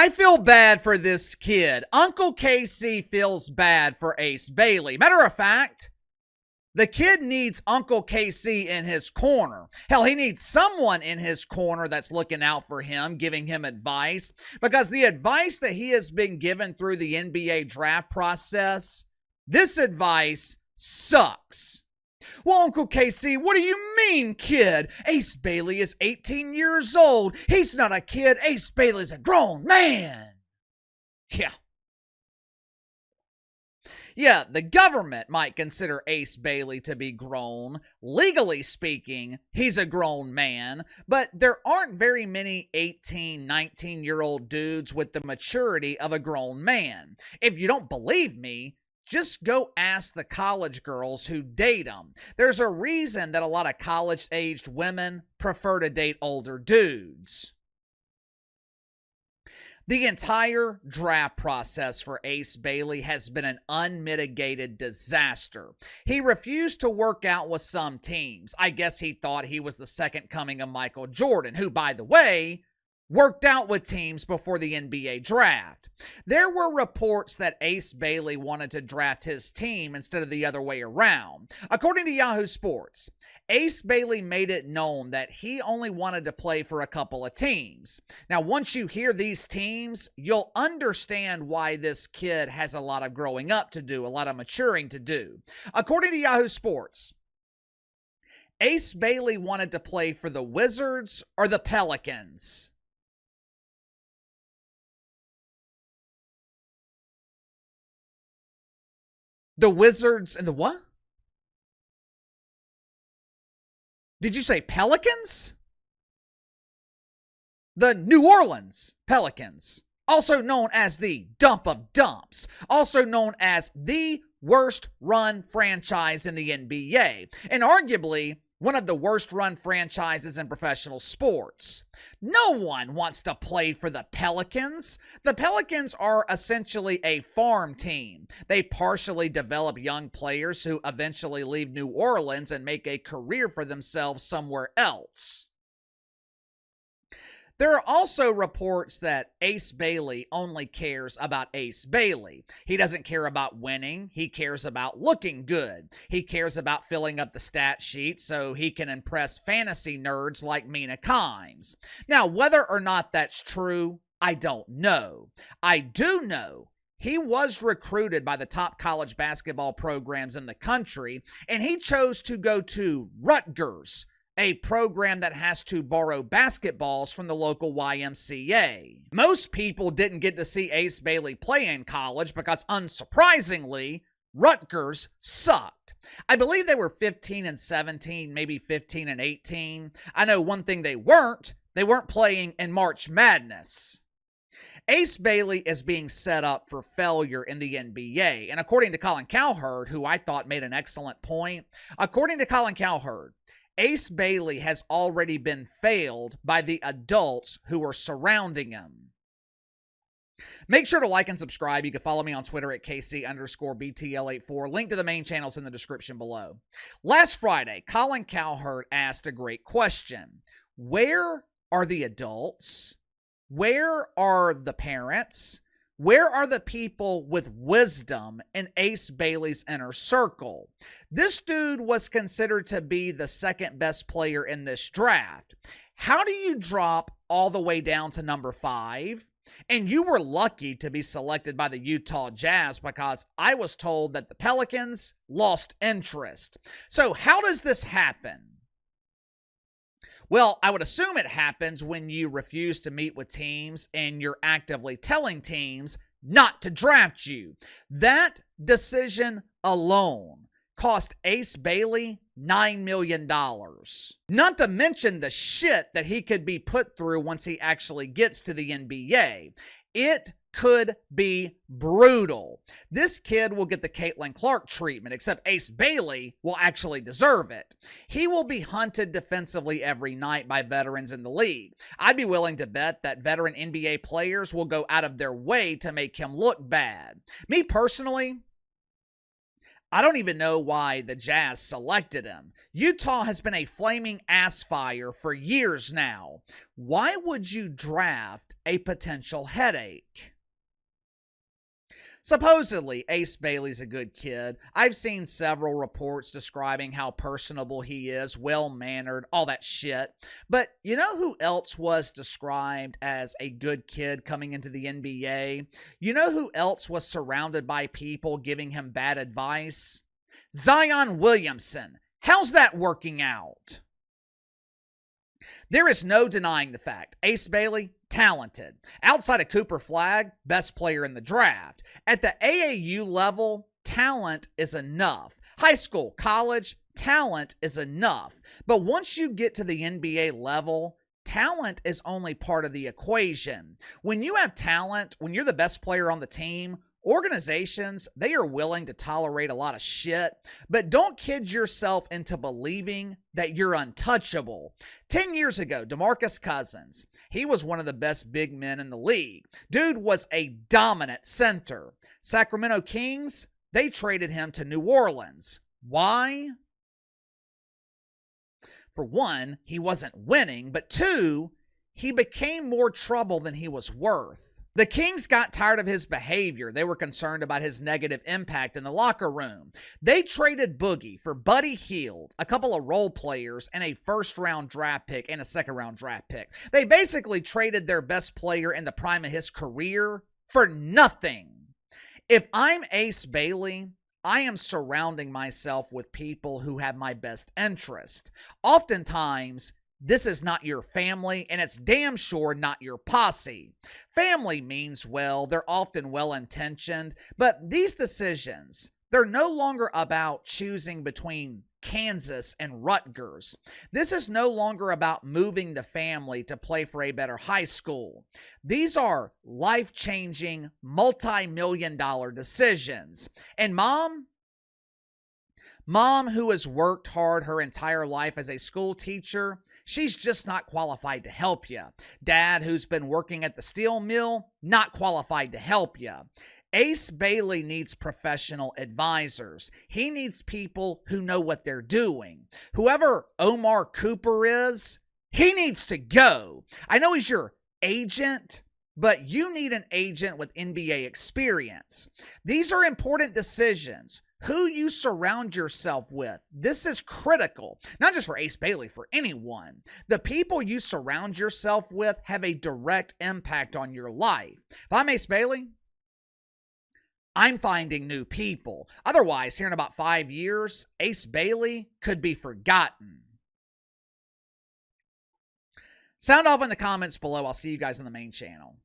I feel bad for this kid. Uncle Casey feels bad for Ace Bailey. Matter of fact, the kid needs Uncle Casey in his corner. Hell, he needs someone in his corner that's looking out for him, giving him advice, because the advice that he has been given through the NBA draft process, this advice sucks. Well, Uncle Casey, what do you mean, kid? Ace Bailey is 18 years old. He's not a kid. Ace Bailey's a grown man. Yeah, the government might consider Ace Bailey to be grown. Legally speaking, he's a grown man, but there aren't very many 18, 19-year-old dudes with the maturity of a grown man. If you don't believe me, just go ask the college girls who date them. There's a reason that a lot of college-aged women prefer to date older dudes. The entire draft process for Ace Bailey has been an unmitigated disaster. He refused to work out with some teams. I guess he thought he was the second coming of Michael Jordan, who, by the way, worked out with teams before the NBA draft. There were reports that Ace Bailey wanted to draft his team instead of the other way around. According to Yahoo Sports, Ace Bailey made it known that he only wanted to play for a couple of teams. Now, once you hear these teams, you'll understand why this kid has a lot of growing up to do, a lot of maturing to do. According to Yahoo Sports, Ace Bailey wanted to play for the Wizards or the Pelicans. The Wizards and the what? Did you say Pelicans? The New Orleans Pelicans, also known as the dump of dumps, also known as the worst run franchise in the NBA, and arguably one of the worst run franchises in professional sports. No one wants to play for the Pelicans. The Pelicans are essentially a farm team. They partially develop young players who eventually leave New Orleans and make a career for themselves somewhere else. There are also reports that Ace Bailey only cares about Ace Bailey. He doesn't care about winning. He cares about looking good. He cares about filling up the stat sheet so he can impress fantasy nerds like Mina Kimes. Now, whether or not that's true, I don't know. I do know he was recruited by the top college basketball programs in the country, and he chose to go to Rutgers, a program that has to borrow basketballs from the local YMCA. Most people didn't get to see Ace Bailey play in college because, unsurprisingly, Rutgers sucked. I believe they were 15-17, maybe 15-18. I know one thing they weren't playing in March Madness. Ace Bailey is being set up for failure in the NBA, and according to Colin Cowherd, who I thought made an excellent point, according to Colin Cowherd, Ace Bailey has already been failed by the adults who are surrounding him. Make sure to like and subscribe. You can follow me on Twitter at KC_BTL84. Link to the main channels in the description below. Last Friday, Colin Cowherd asked a great question. Where are the adults? Where are the parents? Where are the people with wisdom in Ace Bailey's inner circle? This dude was considered to be the second best player in this draft. How do you drop all the way down to number 5? And you were lucky to be selected by the Utah Jazz because I was told that the Pelicans lost interest. So how does this happen? Well, I would assume it happens when you refuse to meet with teams and you're actively telling teams not to draft you. That decision alone cost Ace Bailey $9 million. Not to mention the shit that he could be put through once he actually gets to the NBA. It could be brutal. This kid will get the Caitlin Clark treatment, except Ace Bailey will actually deserve it. He will be hunted defensively every night by veterans in the league. I'd be willing to bet that veteran NBA players will go out of their way to make him look bad. Me personally, I don't even know why the Jazz selected him. Utah has been a flaming ass fire for years now. Why would you draft a potential headache? Supposedly, Ace Bailey's a good kid. I've seen several reports describing how personable he is, well-mannered, all that shit. But you know who else was described as a good kid coming into the NBA? You know who else was surrounded by people giving him bad advice? Zion Williamson. How's that working out? There is no denying the fact. Ace Bailey, talented. Outside of Cooper Flagg, best player in the draft. At the AAU level, talent is enough. High school, college, talent is enough. But once you get to the NBA level, talent is only part of the equation. When you have talent, when you're the best player on the team, organizations, they are willing to tolerate a lot of shit, but don't kid yourself into believing that you're untouchable. 10 years ago, DeMarcus Cousins, he was one of the best big men in the league. Dude was a dominant center. Sacramento Kings, they traded him to New Orleans. Why? For one, he wasn't winning, but two, he became more trouble than he was worth. The Kings got tired of his behavior. They were concerned about his negative impact in the locker room. They traded Boogie for Buddy Hield, a couple of role players, and a first-round draft pick and a second-round draft pick. They basically traded their best player in the prime of his career for nothing. If I'm Ace Bailey, I am surrounding myself with people who have my best interest. Oftentimes, this is not your family, and it's damn sure not your posse. Family means well, they're often well-intentioned, but these decisions, they're no longer about choosing between Kansas and Rutgers. This is no longer about moving the family to play for a better high school. These are life-changing, multi-million-dollar decisions. And Mom, who has worked hard her entire life as a school teacher, she's just not qualified to help you. Dad, who's been working at the steel mill, not qualified to help you. Ace Bailey needs professional advisors. He needs people who know what they're doing. Whoever Omar Cooper is, he needs to go. I know he's your agent, but you need an agent with NBA experience. These are important decisions. Who you surround yourself with. This is critical, not just for Ace Bailey, for anyone. The people you surround yourself with have a direct impact on your life. If I'm Ace Bailey, I'm finding new people. Otherwise, here in about 5 years, Ace Bailey could be forgotten. Sound off in the comments below. I'll see you guys on the main channel.